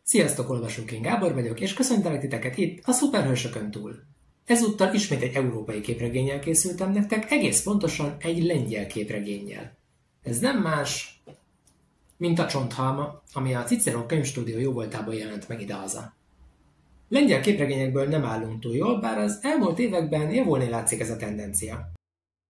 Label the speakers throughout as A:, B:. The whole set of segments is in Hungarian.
A: Sziasztok, olvasók, én Gábor vagyok, és köszöntelek titeket itt a Szuperhősökön túl. Ezúttal ismét egy európai képregénnyel készültem nektek, egész pontosan egy lengyel képregénnyel. Ez nem más, mint a Csonthalma, ami a Cicero könyvstúdió jóvoltából jelent meg idehaza. Lengyel képregényekből nem állunk túl jól, bár az elmúlt években javulni látszik ez a tendencia.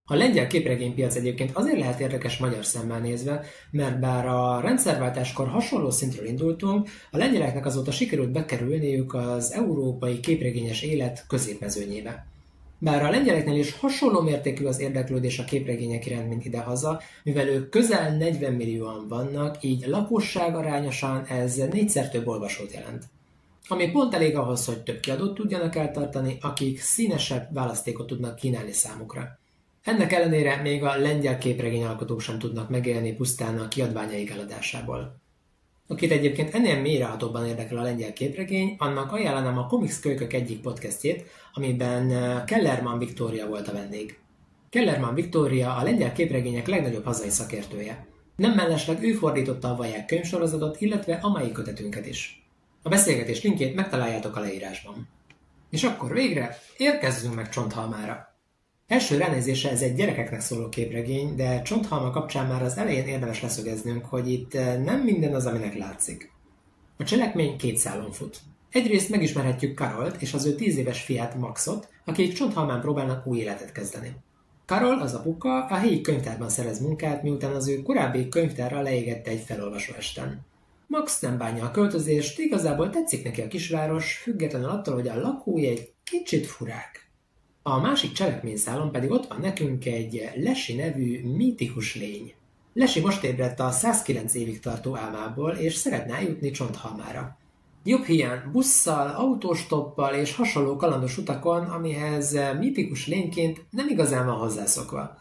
A: A lengyel képregénypiac egyébként azért lehet érdekes magyar szemmel nézve, mert bár a rendszerváltáskor hasonló szintről indultunk, a lengyeleknek azóta sikerült bekerülniük az európai képregényes élet középmezőnyébe. Bár a lengyeleknél is hasonló mértékű az érdeklődés a képregények iránt, mint idehaza, mivel ők közel 40 millióan vannak, így lakosság arányosan ez négyszer több olvasót jelent. Ami pont elég ahhoz, hogy több kiadót tudjanak eltartani, akik színesebb választékot tudnak kínálni számukra. Ennek ellenére még a lengyel képregényalkotók sem tudnak megélni pusztán a kiadványaik eladásából. Akit egyébként ennél mélyrehatóbban érdekel a lengyel képregény, annak ajánlanám a Comics Kölykök egyik podcastjét, amiben Kellerman Viktória volt a vendég. Kellerman Viktória a lengyel képregények legnagyobb hazai szakértője. Nem mellesleg ő fordította a Vaják könyvsorozatot, illetve a mai kötetünket is. A beszélgetés linkjét megtaláljátok a leírásban. És akkor végre érkezzünk meg Csonthalmára. Első ránézésre ez egy gyerekeknek szóló képregény, de Csonthalma kapcsán már az elején érdemes leszögeznünk, hogy itt nem minden az, aminek látszik. A cselekmény két szálon fut. Egyrészt megismerhetjük Karolt és az ő 10 éves fiát Maxot, akik Csonthalmán próbálnak új életet kezdeni. Karol, az apuka, a helyi könyvtárban szerez munkát, miután az ő korábbi könyvtárra leégette egy felolvasó esten. Max nem bánja a költözést, igazából tetszik neki a kisváros, függetlenül attól, hogy a lakói egy kicsit furák. A másik cselekményszálon pedig ott van nekünk egy Lesi nevű mítikus lény. Lesi most ébredt a 109 évig tartó álmából, és szeretne eljutni Csonthalmára. Jobb hiány busszal, autóstoppal és hasonló kalandos utakon, amihez mítikus lényként nem igazán van hozzászokva.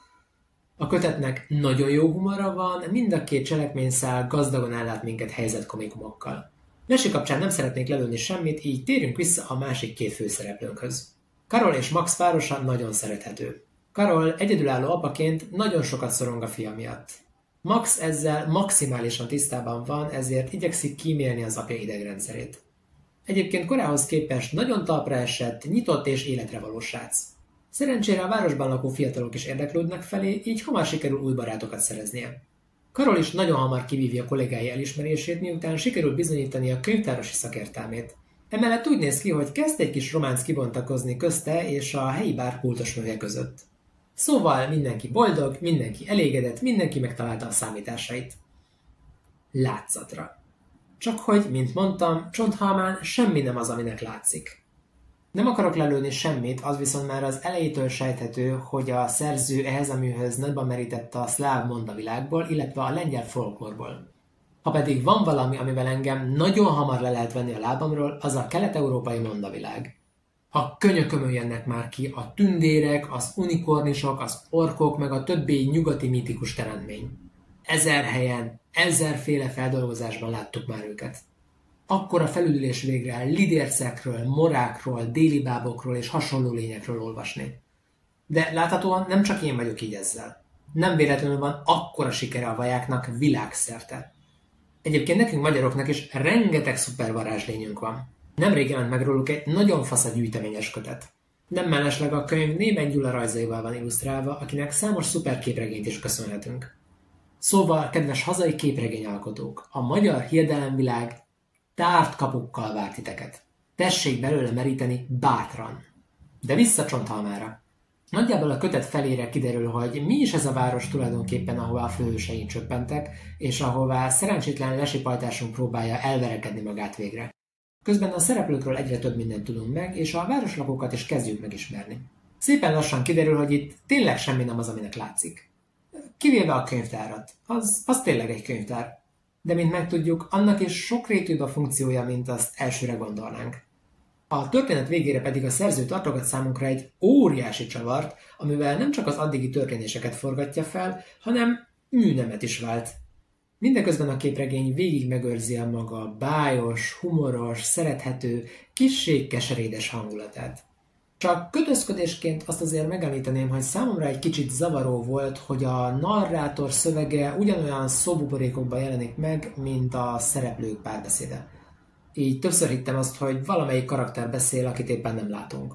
A: A kötetnek nagyon jó humora van, mind a két cselekményszál gazdagon ellát minket helyzetkomikumokkal. Lesi kapcsán nem szeretnék lelőni semmit, így térjünk vissza a másik két főszereplőnkhöz. Karol és Max párosa nagyon szerethető. Karol egyedülálló apaként nagyon sokat szorong a fia miatt. Max ezzel maximálisan tisztában van, ezért igyekszik kímélni az apja idegrendszerét. Egyébként korához képest nagyon talpra esett, nyitott és életre való srác. Szerencsére a városban lakó fiatalok is érdeklődnek felé, így hamar sikerül új barátokat szereznie. Karol is nagyon hamar kivívja kollégái elismerését, miután sikerül bizonyítani a könyvtárosi szakértelmét. Emellett úgy néz ki, hogy kezd egy kis románc kibontakozni közte és a helyi bár kultusműve között. Szóval mindenki boldog, mindenki elégedett, mindenki megtalálta a számításait. Látszatra. Csak hogy, mint mondtam, Csonthalmán semmi nem az, aminek látszik. Nem akarok lelőni semmit, az viszont már az elejétől sejthető, hogy a szerző ehhez a műhöz nagyban merítette a szláv mondavilágból, illetve a lengyel folklórból. Ha pedig van valami, amivel engem nagyon hamar le lehet venni a lábamról, az a kelet-európai mondavilág. A könyökömön jönnek már ki a tündérek, az unikornisok, az orkok, meg a többi nyugati mítikus teremtmény. 1000 helyen, 1000-féle feldolgozásban láttuk már őket. Akkora felüdülés végre lidércekről, morákról, délibábokról és hasonló lényekről olvasni. De láthatóan nem csak én vagyok így ezzel. Nem véletlenül van akkora sikere a vajáknak világszerte. Egyébként nekünk magyaroknak is rengeteg szuper varázslényünk van. Nemrég jelent meg róluk egy nagyon fasz a gyűjteményes kötet. Nem mellesleg a könyv Németh Gyula rajzaival van illusztrálva, akinek számos szuper képregényt is köszönhetünk. Szóval, kedves hazai képregényalkotók, a magyar hiedelemvilág tárt kapukkal vár titeket. Tessék belőle meríteni bátran. De vissza Csonthalmára. Nagyjából a kötet felére kiderül, hogy mi is ez a város tulajdonképpen, ahová a főhőseink csöppentek, és ahová szerencsétlen Lesi pajtásunk próbálja elverekedni magát végre. Közben a szereplőkről egyre több mindent tudunk meg, és a városlakókat is kezdjük megismerni. Szépen lassan kiderül, hogy itt tényleg semmi nem az, aminek látszik. Kivéve a könyvtárat. Az tényleg egy könyvtár. De mint megtudjuk, annak is sokrétűbb a funkciója, mint azt elsőre gondolnánk. A történet végére pedig a szerző tartogat számunkra egy óriási csavart, amivel nem csak az addigi történéseket forgatja fel, hanem műnemet is vált. Mindeközben a képregény végig megőrzi a maga bájos, humoros, szerethető, kissé keserédes hangulatát. Csak kötözködésként azt azért megemlíteném, hogy számomra egy kicsit zavaró volt, hogy a narrátor szövege ugyanolyan szóbuborékokban jelenik meg, mint a szereplők párbeszéde. így többször hittem azt, hogy valamelyik karakter beszél, akit éppen nem látunk.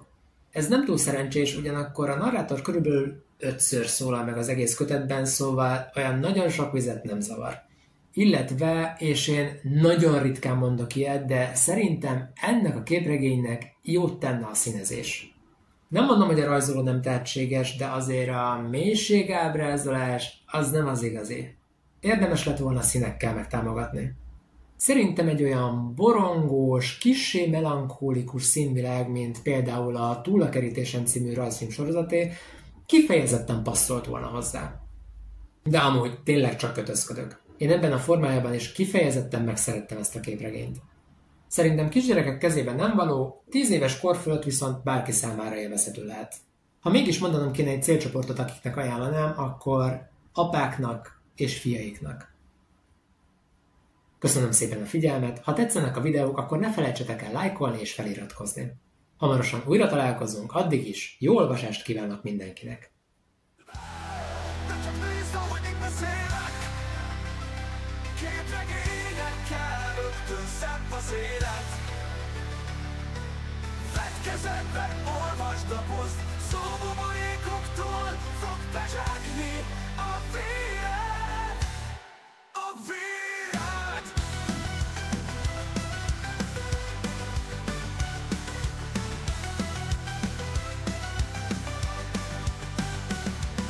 A: Ez nem túl szerencsés, ugyanakkor a narrátor körülbelül 5-ször szólal meg az egész kötetben, szóval olyan nagyon sok vizet nem zavar. Illetve, és én nagyon ritkán mondok ilyet, de szerintem ennek a képregénynek jót tenne a színezés. Nem mondom, hogy a rajzoló nem tehetséges, de azért a mélységábrázolás az nem az igazi. Érdemes lett volna színekkel megtámogatni. Szerintem egy olyan borongós, kissé melankólikus színvilág, mint például a Túl a kerítésen című rajzfilm sorozaté, kifejezetten passzolt volna hozzá. De amúgy tényleg csak kötözködök. Én ebben a formájában is kifejezetten megszerettem ezt a képregényt. Szerintem kisgyerekek kezében nem való, 10 éves kor fölött viszont bárki számára élvezhető lehet. Ha mégis mondanom kéne egy célcsoportot, akiknek ajánlanám, akkor apáknak és fiaiknak. Köszönöm szépen a figyelmet, ha tetszenek a videók, akkor ne felejtsetek el lájkolni és feliratkozni. Hamarosan újra találkozunk, addig is jó olvasást kívánok mindenkinek!
B: Kezedbe olvasd, lapozd, szóbuborékoktól fog bezsákni a véred, a véred.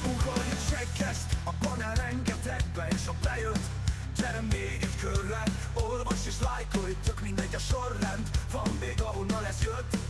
B: Ugorj a seggeszt, a panel rengetegbe, és ha bejött, gyere még egy körre, olvasd és lájkolj, tök mindegy a sorrend, van még ahonnan ez jött.